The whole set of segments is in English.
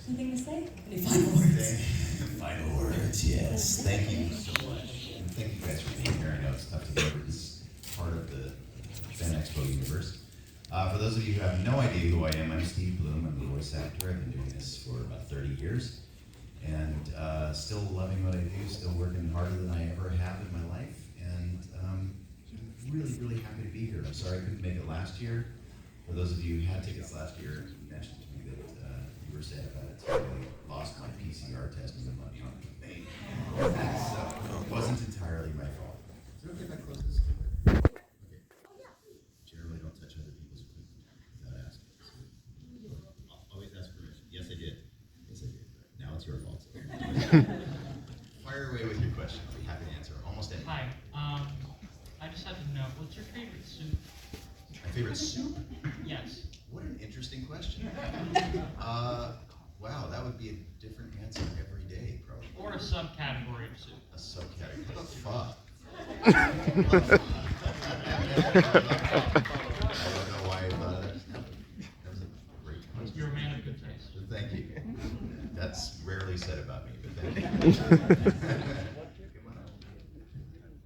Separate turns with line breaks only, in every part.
Anything to say? Any final words?
Final words, yes. Thank you so much. And thank you guys for being here. I know it's tough to get over this part of the Fan Expo universe. For those of you who have no idea who I am, I'm Steve Blum. I'm the voice actor. I've been doing this for about 30 years. And still loving what I do, still working harder than I ever have in my life. And I'm really, really happy to be here. I'm sorry I couldn't make it last year. For those of you who had tickets last year, you mentioned to me that you were sad about it. So I lost my PCR test and the money on the thing. So it wasn't entirely my fault. Is it okay if I close this? Okay. Generally don't touch other people's equipment without asking. Always ask permission. Yes, I did. Yes, I did. Now it's your fault. Fire away with your question. I'll be happy to answer almost anything.
Hi. I just have to know, what's your favorite soup?
My favorite soup?
Yes.
What an interesting question. Wow, that would be a different answer every day, probably.
Or a subcategory of soup.
A subcategory. How about pho? I don't know why I thought of that. That was a great question.
You're a man of good taste.
Thank you. That's rarely said about me, but thank you. Come on up.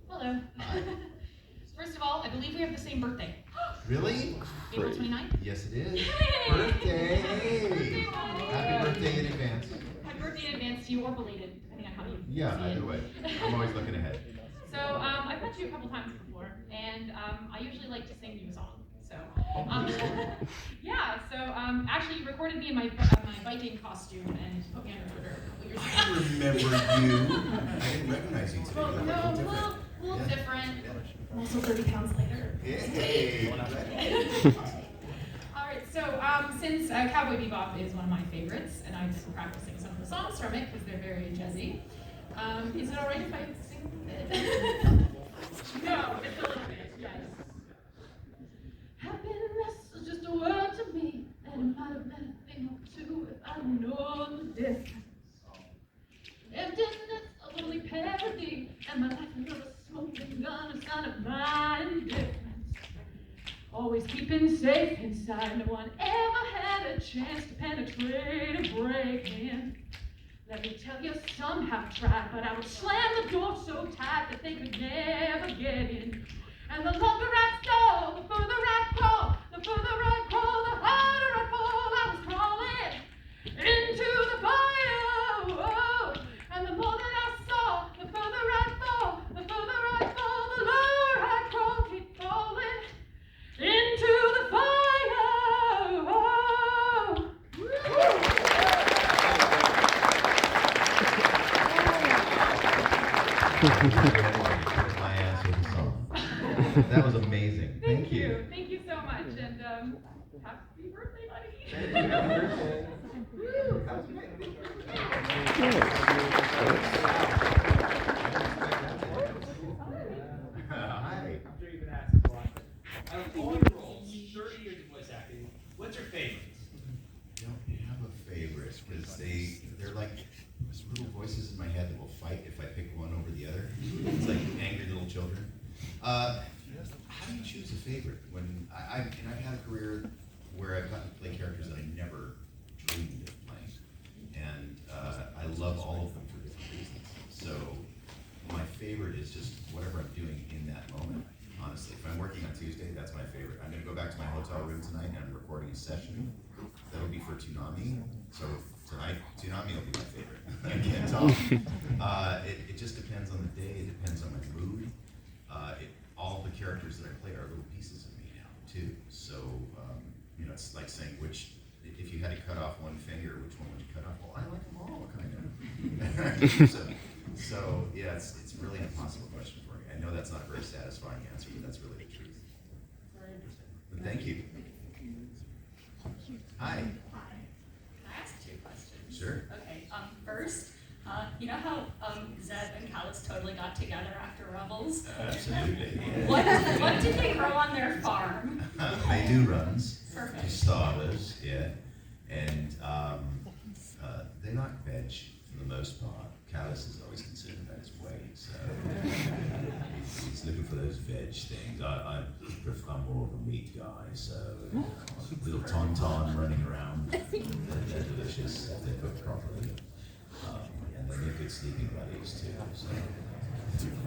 Hello.
Hi.
First of all, I believe we have the same birthday.
Really?
April 29th?
Yes, it is.
Yay!
Birthday!
Birthday, Mom.
Happy birthday in advance.
Happy birthday in advance to you or belated, depending on how you
Yeah,
see
either
it.
way. I'm always looking ahead.
So, I've met you a couple times before, and I usually like to sing you a song. So, yeah, so actually you recorded me in my Viking costume and put me on your Twitter a couple years ago.
I remember you. I didn't recognize you today.
Well,
You look
no,
a
a
little different.
little
Yeah.
different.
Yeah.
I'm also 30 pounds lighter.
Hey.
All right, so since Cowboy Bebop is one of my favorites, and I've been practicing some of the songs from it because they're very jazzy, is it all right if I sing it? No, it's a little bit, yes. Happiness is just a word to me, and it might have been a thing or two if I'd known the difference. Emptiness, a lonely parody, and my life under a smoking gun, a sign of my indifference. Always keeping safe inside, no one ever had a chance to penetrate and break in. Let me tell you, some have tried, but I would slam the door so tight that they could never get in. And the longer I stall, the further I crawl, the further I crawl, the harder I fall. I was crawling into the fire, oh. And the more that I saw, the further I fall, the further I fall, the lower I crawl, keep falling into the fire, oh.
My answer to the song. That was amazing.
Thank you. Thank you so much. And happy birthday, buddy. Woo.
Hi.
I'm sure you've been asked this a lot. Out of all your roles, 30 years of voice acting, what's your favorite?
Don't have a favorite because they're like little voices in my head that will fight if I pick one over the other. It's like angry little children. How do you choose a favorite? When I've had a career where I've gotten to play characters that I never dreamed of playing, and I love all of them for different reasons. So my favorite is just whatever I'm doing in that moment. Honestly, if I'm working on Tuesday, that's my favorite. I'm going to go back to my hotel room tonight and I'm recording a session. That'll be for Toonami. So tonight, Toonami will be my favorite. I can't tell. It just depends on the day. It depends on my mood. All the characters that I play are little pieces of me now too. So it's like saying if you had to cut off one finger, which one would you cut off? Well, I like them all, kind of. so yeah, it's really an impossible question for me. I know that's not a very satisfying answer, but that's really the truth.
Very interesting.
But thank you. Hi.
Hi. Can I ask 2 questions?
Sure.
Okay. First, you know how Zeb and Callus totally got together after Rebels?
Absolutely. Yeah.
What did they grow on their farm?
They do runs.
Perfect.
Tostadas, yeah. And they like veg for the most part. Callus is always concerned about his weight, so he's looking for those veg things. I'm more of a meat guy, so little tauntaun running around. They're delicious if they're cooked properly. And they make good sleeping buddies too. So.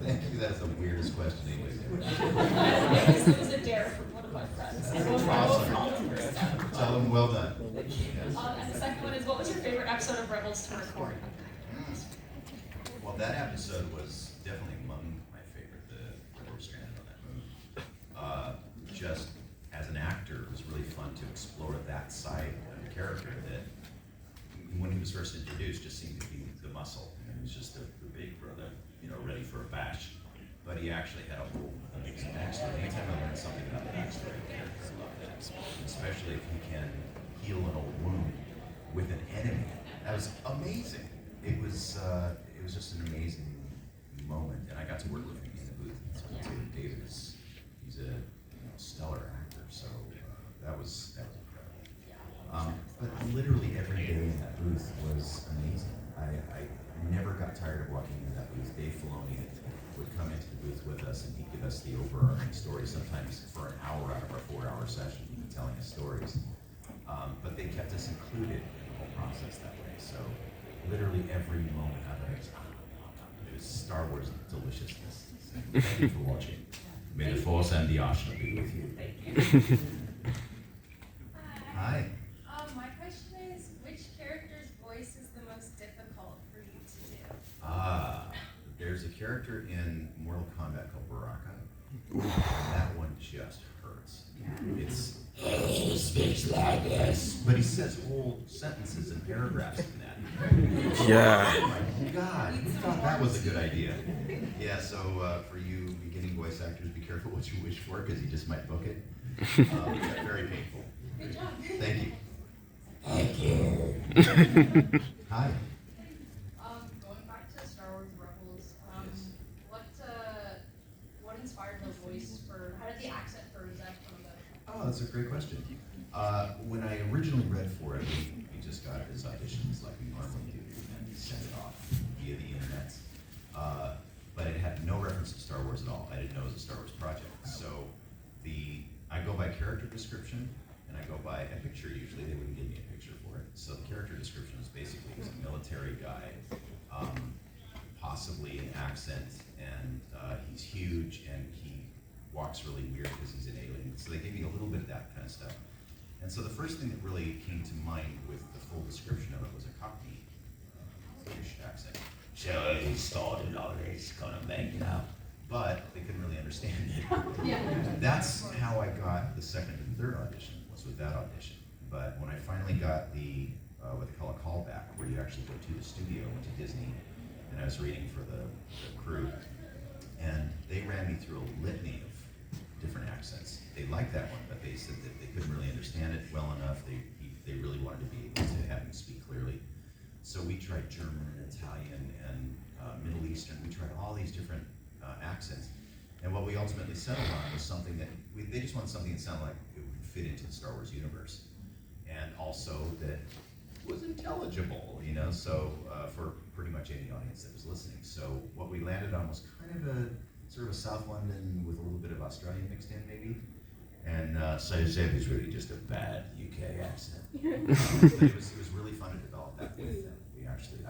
Thank you. That's the weirdest question anybody's ever.
It was a dare from one of my friends.
Awesome. Tell them well done.
And the second one is, what was your favorite episode of Rebels to record?
Well, that episode was definitely among my favorite, the Rebel stranded on that moon. Just as an actor, it was really fun to explore that side of the character that, when he was first introduced, just seemed to be the muscle. He was just the big brother, ready for a bash. But he actually had a whole amazing backstory. Anytime I learned something about the backstory of the character, I love that. Especially if he can heal an old wound with an enemy. That was amazing. It was just an amazing moment, and I got to work with him in the booth. So David he's a stellar actor, so that was incredible. But literally every day in that booth was amazing. I never got tired of walking into that booth. Dave Filoni would come into the booth with us, and he'd give us the overarching story, sometimes for an hour out of our 4-hour session, he'd be telling us stories. But they kept us included in the whole process that way. So literally every moment of it was Star Wars deliciousness. Thank you for watching. May the Force and the Arsenal be with you. Hi.
My question is, which character's voice is the most difficult for you to do?
There's a character in Mortal Kombat called Baraka, and that one just hurts. He speaks like this, but he says whole sentences and paragraphs in that.
Yeah.
Oh my God, who thought that was a good idea? Yeah, so for you beginning voice actors, be careful what you wish for, because you just might book it. Very painful.
Good job.
Thank you. Thank you. Hi.
Going back to Star Wars Rebels, what inspired the voice for, how did the accent for Zeb come about?
Oh, that's a great question. When I originally read for it, we just got his auditions like we normally do, and sent it off via the internet. But it had no reference to Star Wars at all. I didn't know it was a Star Wars project. So I go by character description, and I go by a picture usually. They wouldn't give me a picture for it. So the character description is basically he's a military guy, possibly an accent, and he's huge, and he walks really weird because he's an alien. So they gave me a little bit of that kind of stuff. And so the first thing that really came to mind with the full description of it was a Cockney British accent. So he started all this kind of thing, but they couldn't really understand it.
Yeah.
That's how I got the second and third audition, was with that audition. But when I finally got the, what they call a callback, where you actually go to the studio, went to Disney, and I was reading for the crew, and they ran me through a litany of different accents. They liked that one, but they said that they couldn't really understand it well enough. They really wanted to be able to have me speak clearly. So we tried German and Italian and Middle Eastern. We tried all these different accents. And what we ultimately settled on was something that, they just wanted something that sounded like it would fit into the Star Wars universe. And also that was intelligible, so for pretty much any audience that was listening. So what we landed on was kind of a sort of a South London with a little bit of Australian mixed in, maybe. And so Zeb is really just a bad UK accent. But it was really fun to develop that with them.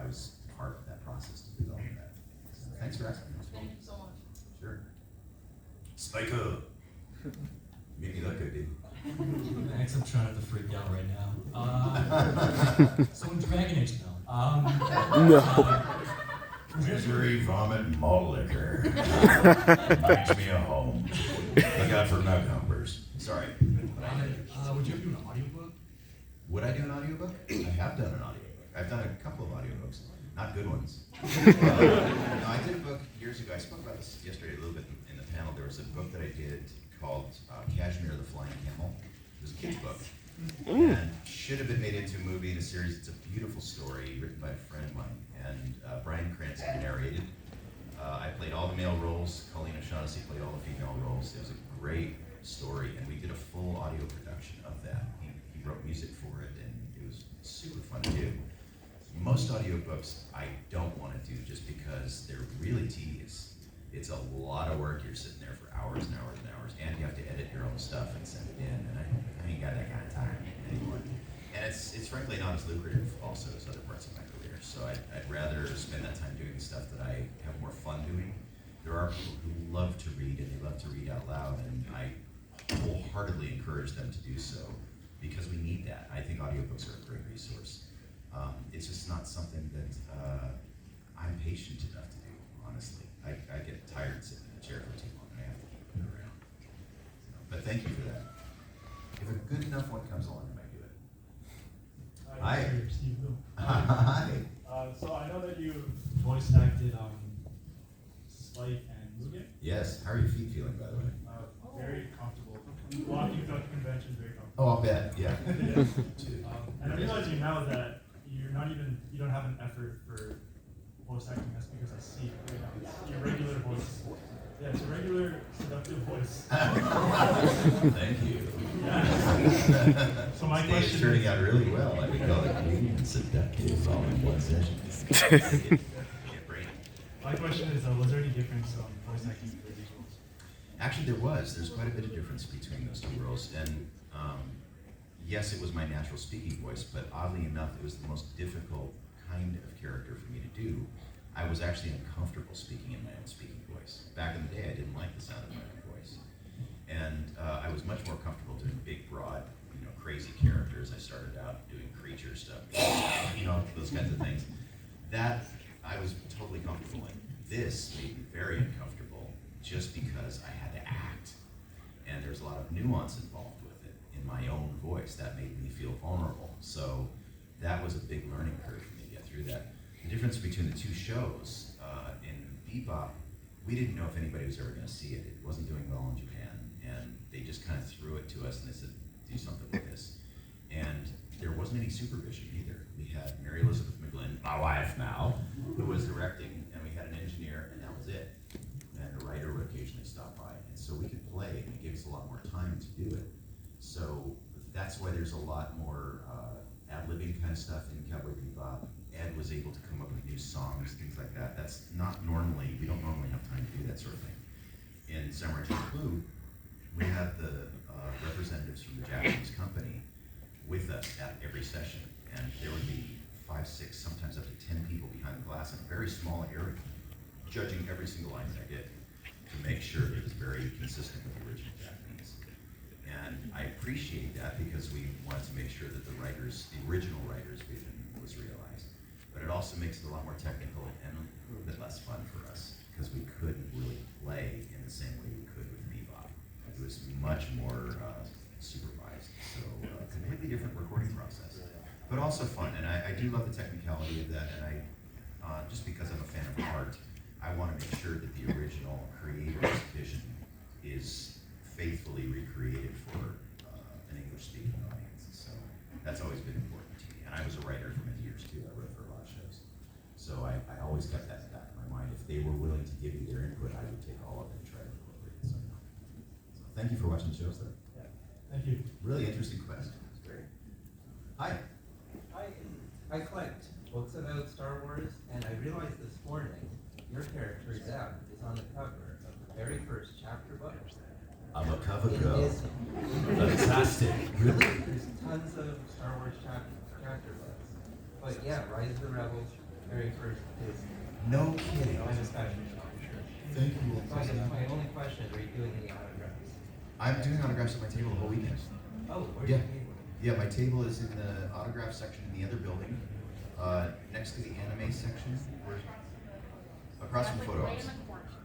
I was part of that process to develop that. So thanks for asking.
Thank you so much.
Sure. Spike up. Make me look good, dude.
Thanks, I'm trying not to freak out right now. So in Dragon Age,
No.
Misery, vomit, malt liquor. Reminds me of home. I got for nut numbers. Sorry.
would you ever do an audiobook?
Would I do an audiobook? I have done an audiobook. I've done a couple of audiobooks. Not good ones. No, I did a book years ago. I spoke about this yesterday a little bit in the panel. There was a book that I did called Cashmere, the Flying Camel. It was a kid's book. And should have been made into a movie and a series. It's a beautiful story written by a friend of mine. And Bryan Cranston narrated. I played all the male roles. Colleen O'Shaughnessy played all the female roles. It was a great story. And we did a full audio production of that. He wrote music for it, and it was super fun to do. Most audiobooks I don't want to do just because they're really tedious. It's a lot of work. You're sitting there for hours and hours and hours, and you have to edit your own stuff and send it in, and I ain't got that kind of time anymore. And it's frankly not as lucrative also as other parts of my career. So I'd rather spend that time doing the stuff that I have more fun doing. There are people who love to read and they love to read out loud, and I wholeheartedly encourage them to do so because we need that. I think audiobooks are a great resource. It's just not something that I'm patient enough to do, honestly. I get tired sitting in a chair for too long and I have to keep it around. But thank you for that. If a good enough one comes along, I might do it. Hi.
Steve Blum.
Hi.
So I know that you voice acted Spike and Mugen.
Yes, how are your feet feeling, by the way?
Very comfortable. Walking throughout the convention, very comfortable.
Oh, I'll bet, yeah.
And I'm realizing now that you don't have an effort for voice acting. That's because I see it right now. It's your regular voice. Yeah, it's a regular seductive voice.
Thank you.
Yeah. So my
Today
question
is turning
is,
out really well. I would call it Canadian and seductive all in one session.
my question is, was there any difference voice acting for these roles?
Actually, there was. There's quite a bit of difference between those two roles. And yes, it was my natural speaking voice, but oddly enough, it was the most difficult kind of character for me to do. I was actually uncomfortable speaking in my own speaking voice. Back in the day, I didn't like the sound of my own voice. And I was much more comfortable doing big, broad, crazy characters. I started out doing creature stuff, those kinds of things. That I was totally comfortable in. This made me very uncomfortable just because I had to act. And there's a lot of nuance involved with it in my own voice. That made me feel vulnerable. So that was a big learning curve for me to get through that. The difference between the two shows, in Bebop, we didn't know if anybody was ever going to see it. It wasn't doing well in Japan, and they just kind of threw it to us and they said, do something with this. And there wasn't any supervision either. We had Mary Elizabeth McGlynn, my wife now, who was directing, and we had an engineer, and that was it. And a writer would occasionally stop by. And so we could play, and it gave us a lot more time to do it. So that's why there's a lot more ad-libbing kind of stuff in Cowboy Bebop. Ed was able to come up with new songs, things like that. That's not normally, we don't normally have time to do that sort of thing. In Samurai Champloo, we had the representatives from the Japanese company with us at every session, and there would be 5, 6, sometimes up to 10 people behind the glass in a very small area, judging every single line that I did to make sure it was very consistent with the original Japanese. And I appreciate that because we wanted to make sure that the original writer's vision was realized. But it also makes it a lot more technical and a little bit less fun for us because we couldn't really play in the same way we could with Bebop. It was much more supervised, so completely different recording process, but also fun. And I do love the technicality of that, and just because I'm a fan of art, I want to make sure that the original creator's vision is faithfully recreated for an English-speaking audience. So that's always been important to me. And I was a writer for many years too. I wrote for a lot of shows. So I always kept that in the back of my mind. If they were willing to give me their input, I would take all of it and try to incorporate it somehow. So thank you for watching the shows, though.
Yeah. Thank you.
Really interesting question. It's great. Hi.
I collect books about Star Wars, and I realized this morning your character, Zeb, is on the cover of the very first chapter book.
I'm a cover
in
girl.
Disney.
Fantastic. Really?
There's tons of Star Wars chapter books. But yeah, Rise of the Rebels, very first is.
No kidding.
I'm especially shocked.
Thank you.
So I guess my only question is, are you doing any autographs?
I'm doing autographs at my table the whole weekend.
Oh, where's
Yeah.
your table?
Yeah, my table is in the autograph section in the other building, next to the anime section, across from photo ops.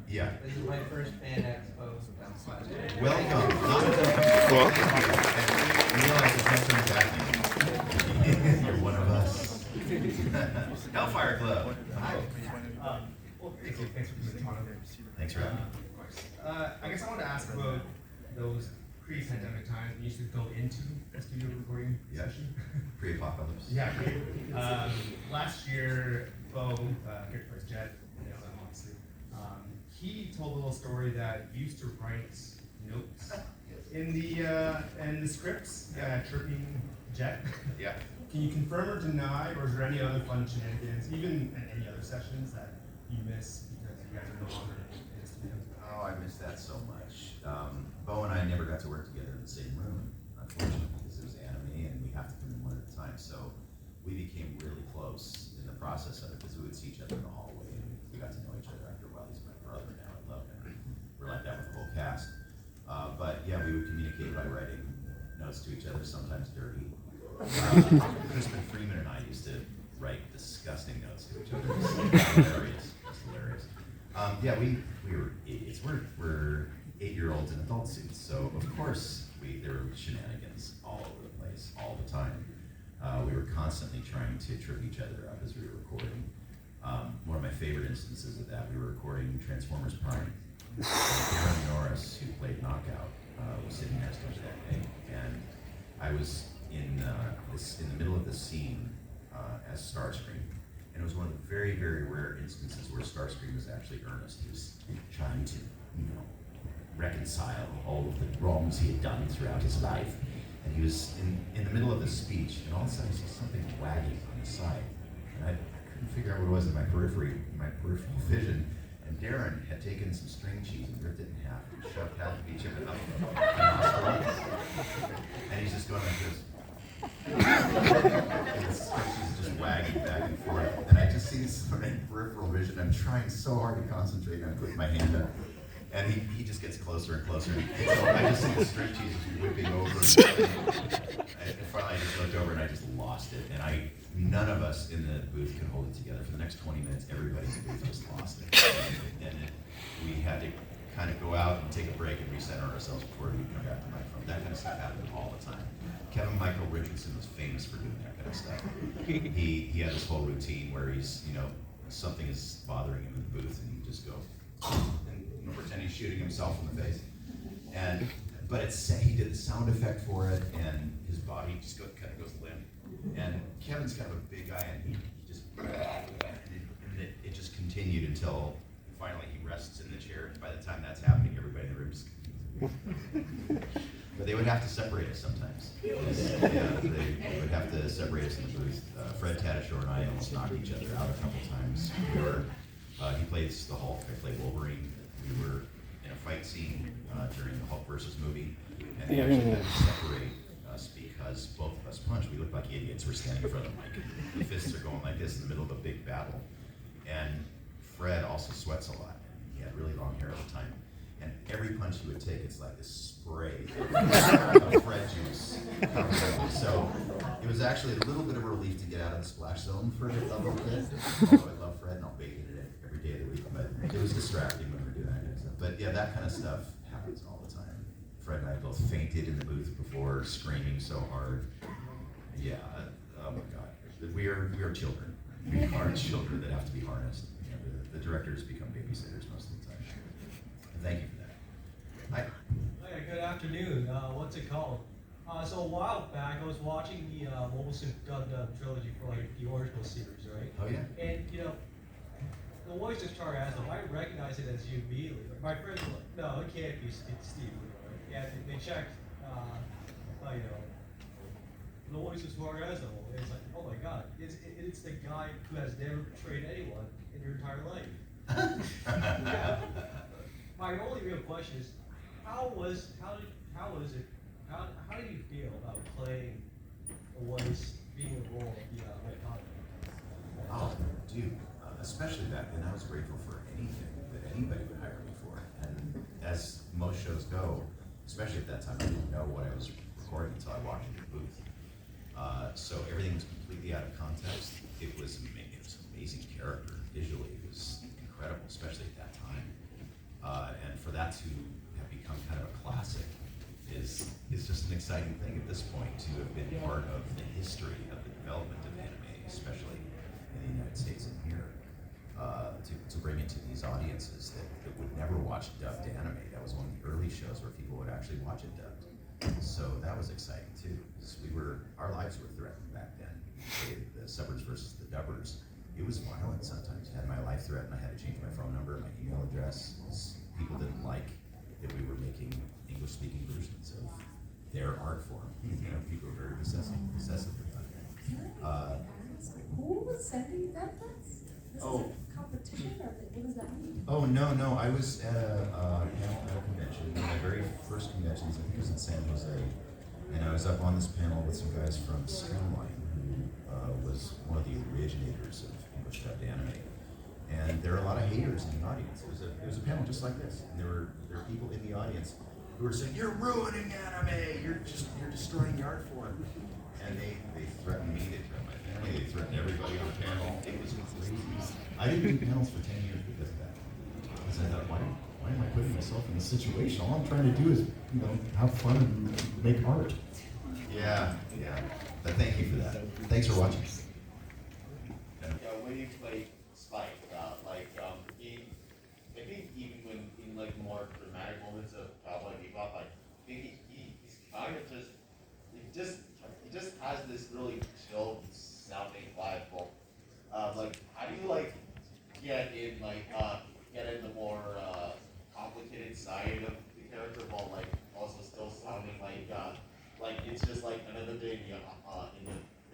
Yeah.
This is my first fan expo.
Welcome. Realize it's not turning back now. You're one of us. Hellfire Club. Hi.
Well, thanks for coming on.
Thanks for having me.
Of course. I guess I wanted to ask about those pre-pandemic times we used to go into a studio recording
Yeah.
session.
Pre-apocalypse.
Yeah. Last year, Bo, here plays Jet, obviously. He told a little story that he used to write notes in the scripts, chirping Jet.
Yeah.
Can you confirm or deny, or is there any other fun shenanigans, even in any other sessions that you miss because you guys are no longer in the studio?
Oh, I miss that so much. Bo and I never got to work together in the same room, unfortunately, because it was anime and we have to come in one at a time. time. So we became really close in the process of it because we would see each other in the hallway and we got to know each other after a while. He's my brother now. I love him. We're like that with the whole cast. But yeah, we would communicate by writing notes to each other, sometimes dirty. Crispin Freeman and I used to write disgusting notes to each other. It's hilarious. It's hilarious. Yeah, we were idiots. We're 8-year-olds in adult suits, so of course there were shenanigans all over the place, all the time. We were constantly trying to trip each other up as we were recording. One of my favorite instances of that, we were recording Transformers Prime. Aaron Norris, who played Knockout, was sitting next to us that day, and I was in the middle of the scene as Starscream, and it was one of the very, very rare instances where Starscream was actually earnest. He was trying to, reconcile all of the wrongs he had done throughout his life, and he was in the middle of this speech, and all of a sudden I saw something wagging on the side, and I couldn't figure out what it was in my peripheral vision. And Darren had taken some string cheese and ripped it in half and shoved half of each of it up in the and he's just going like this. And the string cheese is just wagging back and forth. And I just see this sort of peripheral vision. I'm trying so hard to concentrate and I'm putting my hand up. And he just gets closer and closer. And so I just see the string cheese just whipping over. And finally I just looked over and I just lost it. And none of us in the booth could hold it together. For the next 20 minutes, everybody in the booth just lost it. And we had to kind of go out and take a break and recenter ourselves before we come back to the microphone. That kind of stuff happened all the time. Kevin Michael Richardson was famous for doing that kind of stuff. He had this whole routine where he's, something is bothering him in the booth and he just go and pretend he's shooting himself in the face. But he did the sound effect for it, and his body just kind of goes limp. And Kevin's kind of a big guy, and he just, and it just continued until finally he rests in the chair. And by the time that's happening, everybody in the room just. But they would have to separate us sometimes. They would have to separate us in the booth. Fred Tatasciore and I almost knocked each other out a couple times. He plays the Hulk. I played Wolverine. We were in a fight scene during the Hulk versus movie, and they actually had to separate us because both of us punched. We looked like idiots. We're standing in front of the mic. The fists are going like this in the middle of a big battle. And Fred also sweats a lot. He had really long hair at the time. And every punch he would take, it's like this spray of Fred juice. So it was actually a little bit of a relief to get out of the splash zone for a little bit. Although I love Fred and I'll bathe in it every day of the week, but it was distracting when we were doing that kind of stuff. But yeah, that kind of stuff happens all the time. Fred and I both fainted in the booth before, screaming so hard. Yeah, oh my God. We are children. We are children that have to be harnessed. The directors become babysitters most of the time. Thank you for that. Hi.
Hi, good afternoon. What's it called? So a while back, I was watching the Mobile Suit Gundam trilogy for the original series, right?
Oh yeah.
And the voice of Charazzo, I recognize it as you immediately. My friends were like, no, it can't be Steve. Right? Yeah, they checked. The voice of Charazzo. And it's like, oh my God, it's the guy who has never betrayed anyone in your entire life. Yeah. My only real question is, how did you feel about playing a voice, being a role of the Red Comet?
Oh, dude, especially back then, I was grateful for anything that anybody would hire me for. And as most shows go, especially at that time, I didn't know what I was recording until I walked into the booth. So everything was completely out of context. It was an amazing character. Visually, it was incredible, especially at that time. And for that to have become kind of a classic is just an exciting thing at this point to have been part of the history of the development of anime, especially in the United States and here, to bring it to these audiences that would never watch dubbed anime. That was one of the early shows where people would actually watch it dubbed. So that was exciting too, because our lives were threatened back then. The subbers versus the dubbers. It was violent sometimes. I had my life threatened. I had to change my phone number, my email address. People didn't like that we were making English-speaking versions of their art form. People were very possessive about that.
Who was sending that? This is a competition, or what does that mean?
Oh, no. I was at a panel at a convention. One of my very first conventions, I think it was in San Jose. And I was up on this panel with some guys from Streamline, who stuffed anime. And there are a lot of haters in the audience. There was a panel just like this, and there were people in the audience who were saying, "You're ruining anime. You're destroying the art form." And they threatened me. They threatened my family. They threatened everybody on the panel. It was crazy. I didn't do panels for 10 years because of that. Because I thought, why am I putting myself in this situation? All I'm trying to do is, have fun and make art. Yeah. But thank you for that. Thanks for watching.
When you play Spike, I think even when in like more dramatic moments of Cowboy Bebop, I think he's kind of he just has this really chill sounding vibe. How do you get in the more complicated side of the character while also still sounding like it's just like another day in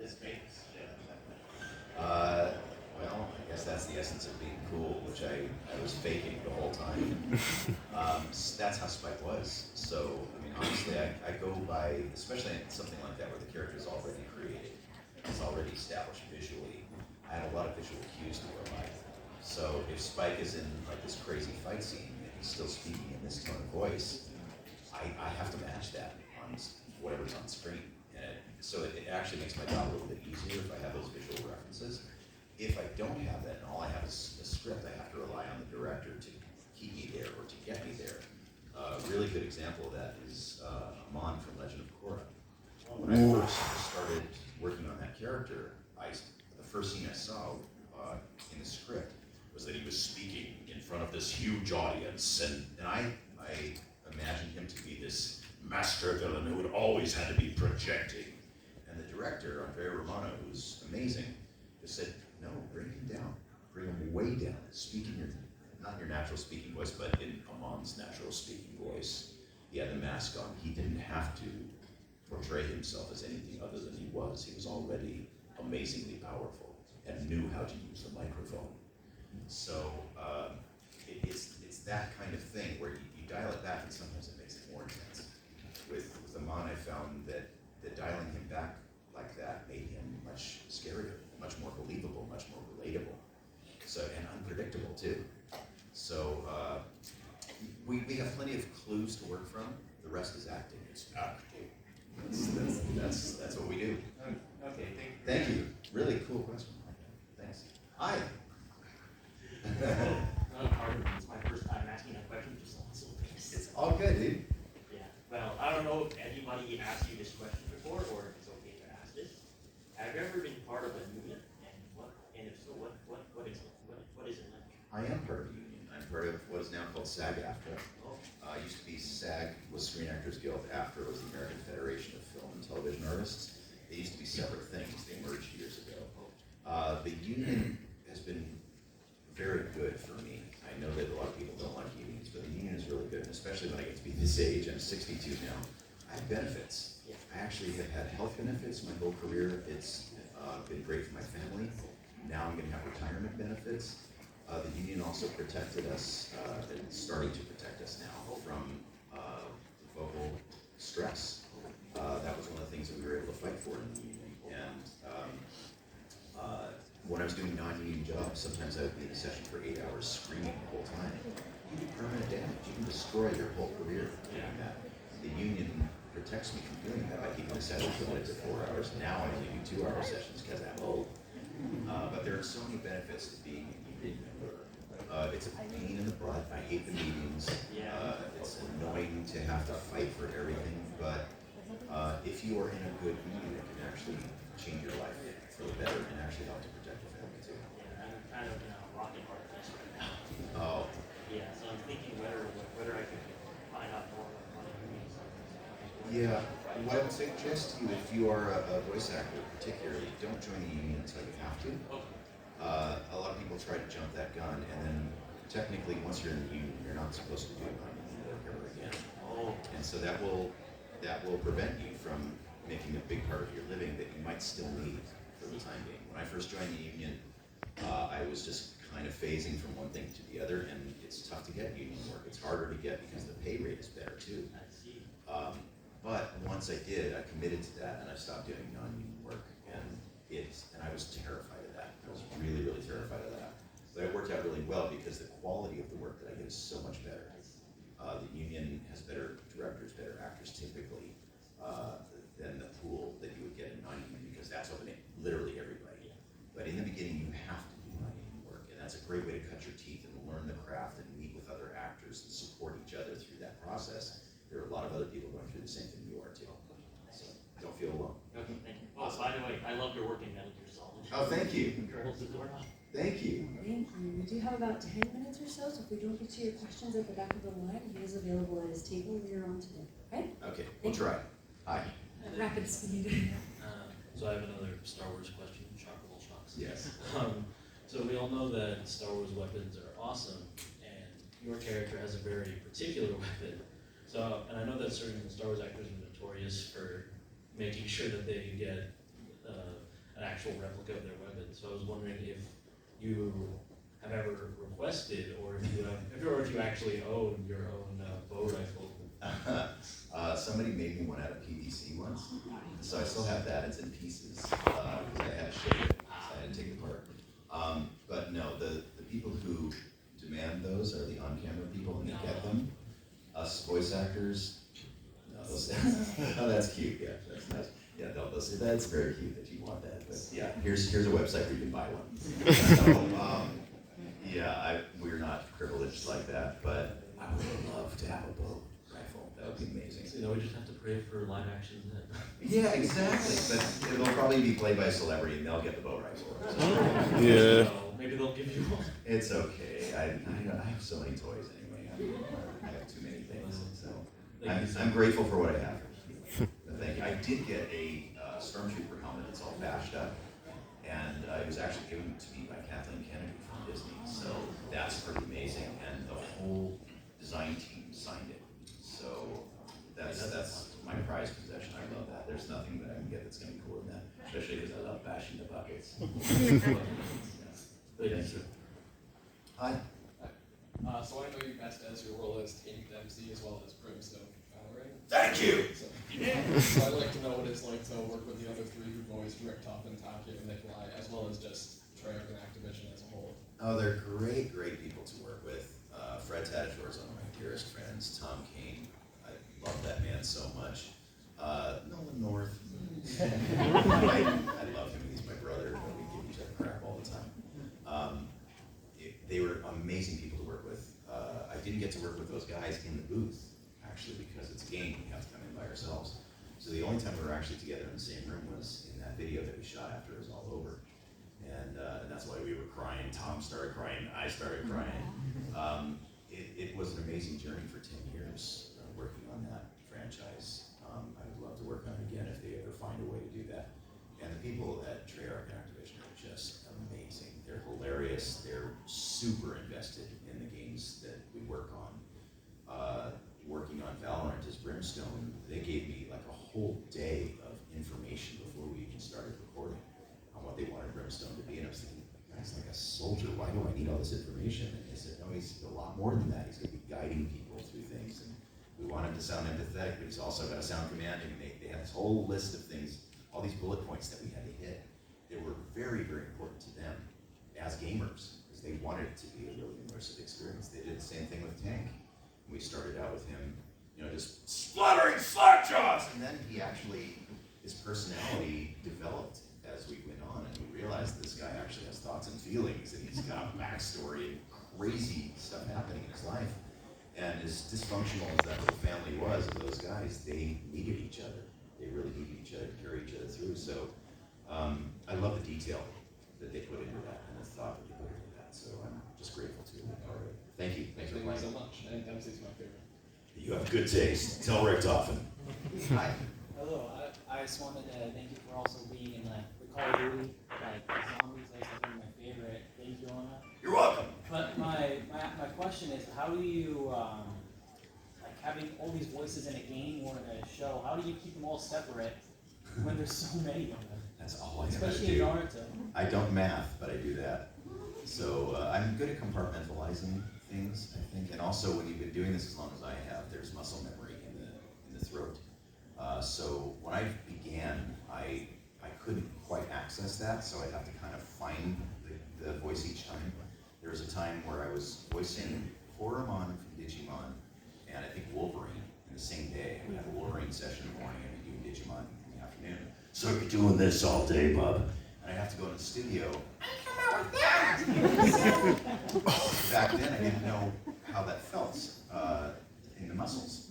his face? Yeah.
Well, I guess that's the essence of being cool, which I was faking the whole time. That's how Spike was. So, honestly, I go by, especially in something like that where the character is already created, it's already established visually. I have a lot of visual cues to go by. So if Spike is in this crazy fight scene and he's still speaking in this tone of voice, I have to match that on whatever's on screen. So it actually makes my job a little bit easier if I have those visual references. If I don't have that and all I have is a script, I have to rely on the director to keep me there or to get me there. A really good example of that is Amon from Legend of Korra. When I first started working on that character, the first scene I saw in the script was that he was speaking in front of this huge audience, and I imagined him to be this master villain who would always had to be projecting. And the director, Andrea Romano, who's amazing, just said, "No, bring him down. Bring him way down. Speak in not your natural speaking voice, but in Amon's natural speaking voice." He had the mask on. He didn't have to portray himself as anything other than he was. He was already amazingly powerful and knew how to use the microphone. So it's that kind of thing where you dial it back and sometimes it makes it more intense. With Amon, I found that dialing him back like that made him much scarier, much more believable, much more relatable, and unpredictable too. So we have plenty of clues to work from. The rest is acting. It's acting. That's what we do.
Okay,
Thank you. Really cool question. Thanks. Hi.
It's my first time asking a question, just also
It's all good, dude.
Yeah. Well, I don't know if anybody asked you this question before, or if it's okay to ask this. Have you ever been part of a union? And if so, what is it? What is it like?
I am part of a union. I'm part of what is now called SAG-AFTRA. Used to be SAG, was Screen Actors Guild. AFTRA was the American Federation of Film and Television Artists. They used to be separate things. They merged years ago. The union has been very good for me. I know that a lot of people don't like unions, but the union is really good, and especially when I get to be this age. I'm 62 now. I have benefits. I actually have had health benefits my whole career. It's been great for my family. Now I'm going to have retirement benefits. The union also protected us, and starting to protect us now from vocal stress. That was one of the things that we were able to fight for in the union. And when I was doing non-union jobs, sometimes I would be in a session for 8 hours screaming the whole time. You do permanent damage. You can destroy your whole career doing that. The union protects me from doing that by keeping the sessions limited to 4 hours. Now I only do 2-hour sessions because I'm old. But there are so many benefits to being a union member. It's a pain in the butt. I hate the meetings. It's annoying to have to fight for everything. But if you are in a good union, it can actually change your life for the better and actually help to protect your family too.
Yeah, I'm kind of in a rock and hard place right now.
Oh.
Yeah, so I'm thinking whether I can find out more about unions.
Yeah, what I would suggest to you, if you are a voice actor particularly, don't join the union until you have to. A lot of people try to jump that gun, and then technically, once you're in the union, you're not supposed to do non-union work ever again. And so that will prevent you from making a big part of your living that you might still need for the time being. When I first joined the union, I was just kind of phasing from one thing to the other, and it's tough to get union work. It's harder to get because the pay rate is better too. But once I did, I committed to that, and I stopped doing non-union work, and I was terrified of that. I was really, really terrified well because the quality of the work that I get is so much better. The union has better directors, better actors typically than the pool that you would get in non-union because that's open to literally everybody. But in the beginning, you have to do non-union work, and that's a great way to cut your teeth and learn the craft and meet with other actors and support each other through that process. There are a lot of other people going through the same thing you are too. So don't feel alone.
Okay, thank you. Oh, by the way, I love your work in Metal Gear Solid.
Oh, thank you.
Colonel Zadora.
Thank you.
Thank you. We do have about 10 minutes or so if we don't get to your questions at the back of the line, he is available at his table later on today, okay?
Okay, we'll try. Hi.
At rapid speed.
So I have another Star Wars question, shock of all shocks.
Yes.
So we all know that Star Wars weapons are awesome, and your character has a very particular weapon. So, and I know that certain Star Wars actors are notorious for making sure that they get an actual replica of their weapon. So I was wondering if you have ever requested, or if you actually own your own bow rifle.
Somebody made me one out of PVC once, so I still have that. It's in pieces because I had to ship it, so I didn't take it apart. But no, the people who demand those are the on-camera people, and they get them. Us voice actors, no, those, oh, that's cute. Yeah, that's nice. Yeah, no, that's very cute that you want that. But yeah, here's a website where you can buy one. So, yeah, we're not privileged like that, but I would love to have a bow rifle. That would be amazing.
So, you know, we just have to pray for live action then.
Yeah, exactly. But it'll probably be played by a celebrity, and they'll get the bow rifle. So,
yeah. So maybe they'll give you one.
It's okay. I have so many toys anyway. I have too many things. So I'm grateful for what I have. But thank you. I did get a Stormtrooper helmet that's all bashed up, and it was actually given to me by Kathleen Kennedy from Disney. So that's pretty amazing, and the whole design team signed it. So that's my prized possession. I love that. There's nothing that I can get that's going to be cooler than that, especially because I love bashing the buckets. Thank you. Hi.
So I know you best as your role as Tank Dempsey as well as Brimstone from Valorant.
Thank you!
So I'd like to know what it's like to work with the other three who voiced Rick Toppin, Taki, and Nikolai, as well as just Treyarch and Activision as a whole.
Oh, they're great people to work with. Fred Tatasciore is one of my dearest friends. Tom Kane, I love that man so much. Nolan North. I love him. He's my brother. We give each other crap all the time. They were amazing people to work with. I didn't get to work with those guys in the booth, actually, because it's a game. We have to come in by ourselves. So the only time we were actually together in the same room was in that video that we shot after it was all over. And that's why we were crying. Tom started crying. I started crying. It was an amazing journey for 10 years working on that franchise. I would love to work on it again if they ever find a way to do that. And the people at Treyarch and Activision are just amazing. They're hilarious. They're super invested in the games that we work on. Working on Valorant as Brimstone, they gave me like a whole day of information before we even started recording on what they wanted Brimstone to be. And I was thinking, guy's like a soldier. Why do I need all this information? And they said, no, he's a lot more than that. He's going to be guiding people through things. And we want him to sound empathetic, but he's also got to sound commanding. And they had this whole list of things, all these bullet points that we had to hit. They were very, very important to them as gamers, because they wanted it to be a really immersive experience. They did the same thing with Tank. We started out with him, you know, just spluttering slapjaws, and then he actually, his personality developed as we went on, and we realized this guy actually has thoughts and feelings, and he's got a backstory and crazy stuff happening in his life. And as dysfunctional as that little family was, those guys, they needed each other. They really needed each other to carry each other through. So I love the detail that they put into that, and the thought that they put into that. So I'm just grateful to be part of it. Thank you. Thanks for playing.
Thank you so much. And Dempsey's my favorite.
You have good taste. Tell Rick Toffin. Hi.
Hello. I just wanted to thank you for also being in the Call of Duty, like zombies. That's one of my favorite. Thank you on that.
You're welcome.
But my question is, how do you like having all these voices in a game or in a show? How do you keep them all separate when there's so many of them?
That's all I know how to
Especially
do.
in Naruto.
I don't math, but I do that. So I'm good at compartmentalizing things, I think, and also when you've been doing this as long as I have, there's muscle memory in the throat. So when I began, I couldn't quite access that, so I'd have to kind of find the voice each time. There was a time where I was voicing Horomon from Digimon, and I think Wolverine in the same day. We have a Wolverine session in the morning, and we do Digimon in the afternoon. So you're doing this all day, bub. And I have to go to the studio. I come out with that! Back then, I didn't know how that felt in the muscles.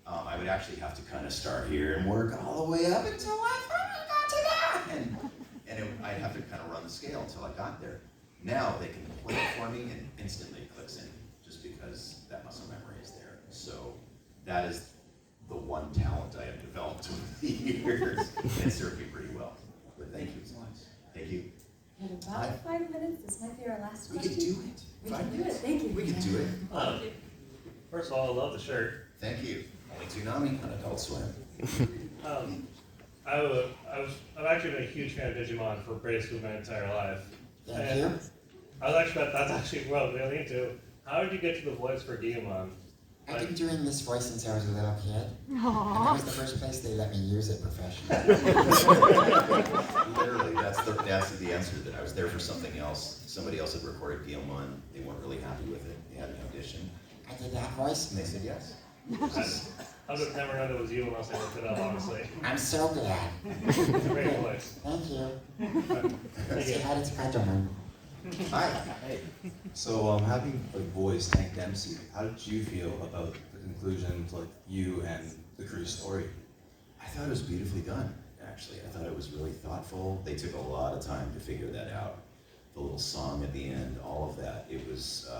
I would actually have to kind of start here and work all the way up until I finally got to that! I'd have to kind of run the scale until I got there. Now they can play it for me and instantly it clicks in, just because that muscle memory is there. So that is the one talent I have developed over the years. It served me pretty well. But thank you so much. Thank you.
We have about 5 minutes. This might be our last
We
question.
can do it.
We can do it. Thank you.
We can do it.
First of all, I love the shirt.
Thank you. Only Toonami on Adult Swim.
I've actually been a huge fan of Digimon for basically my entire life.
Thank you.
I was actually, that's actually what I was really into. How did you get to the voice for Digimon?
I've been doing this voice since I was a little kid. And that was the first place they let me use it professionally.
Literally, that's the answer. That I was there for something else. Somebody else had recorded Guillemon. They weren't really happy with it. They had an audition.
I did that voice?
And they said yes.
I would have never known it was you unless I looked it up, honestly.
I'm so glad.
It's a great voice.
Thank you.
Thank
Say
you.
hi to Spider-Man.
Hi.
Hey. So having voiced Tank Dempsey, how did you feel about the conclusion to you and the crew's story?
I thought it was beautifully done, actually. I thought it was really thoughtful. They took a lot of time to figure that out. The little song at the end, all of that. It was,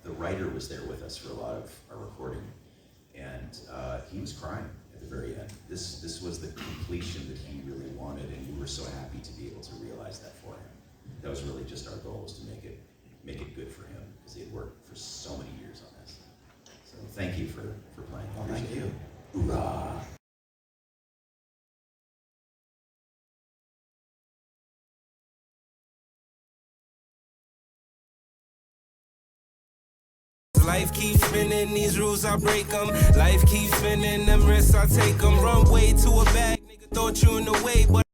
the writer was there with us for a lot of our recording, and he was crying at the very end. This was the completion that he really wanted, and we were so happy to be able to realize that for him. That was really just our goal, was to make it good for him, because he had worked for so many years on this. So thank you for playing.
Oh, thank you.
Hoorah!
Life keeps spinning, these rules I break them. Life keeps spinning, them risks I take them. Run way to a bag, nigga thought you in the way, but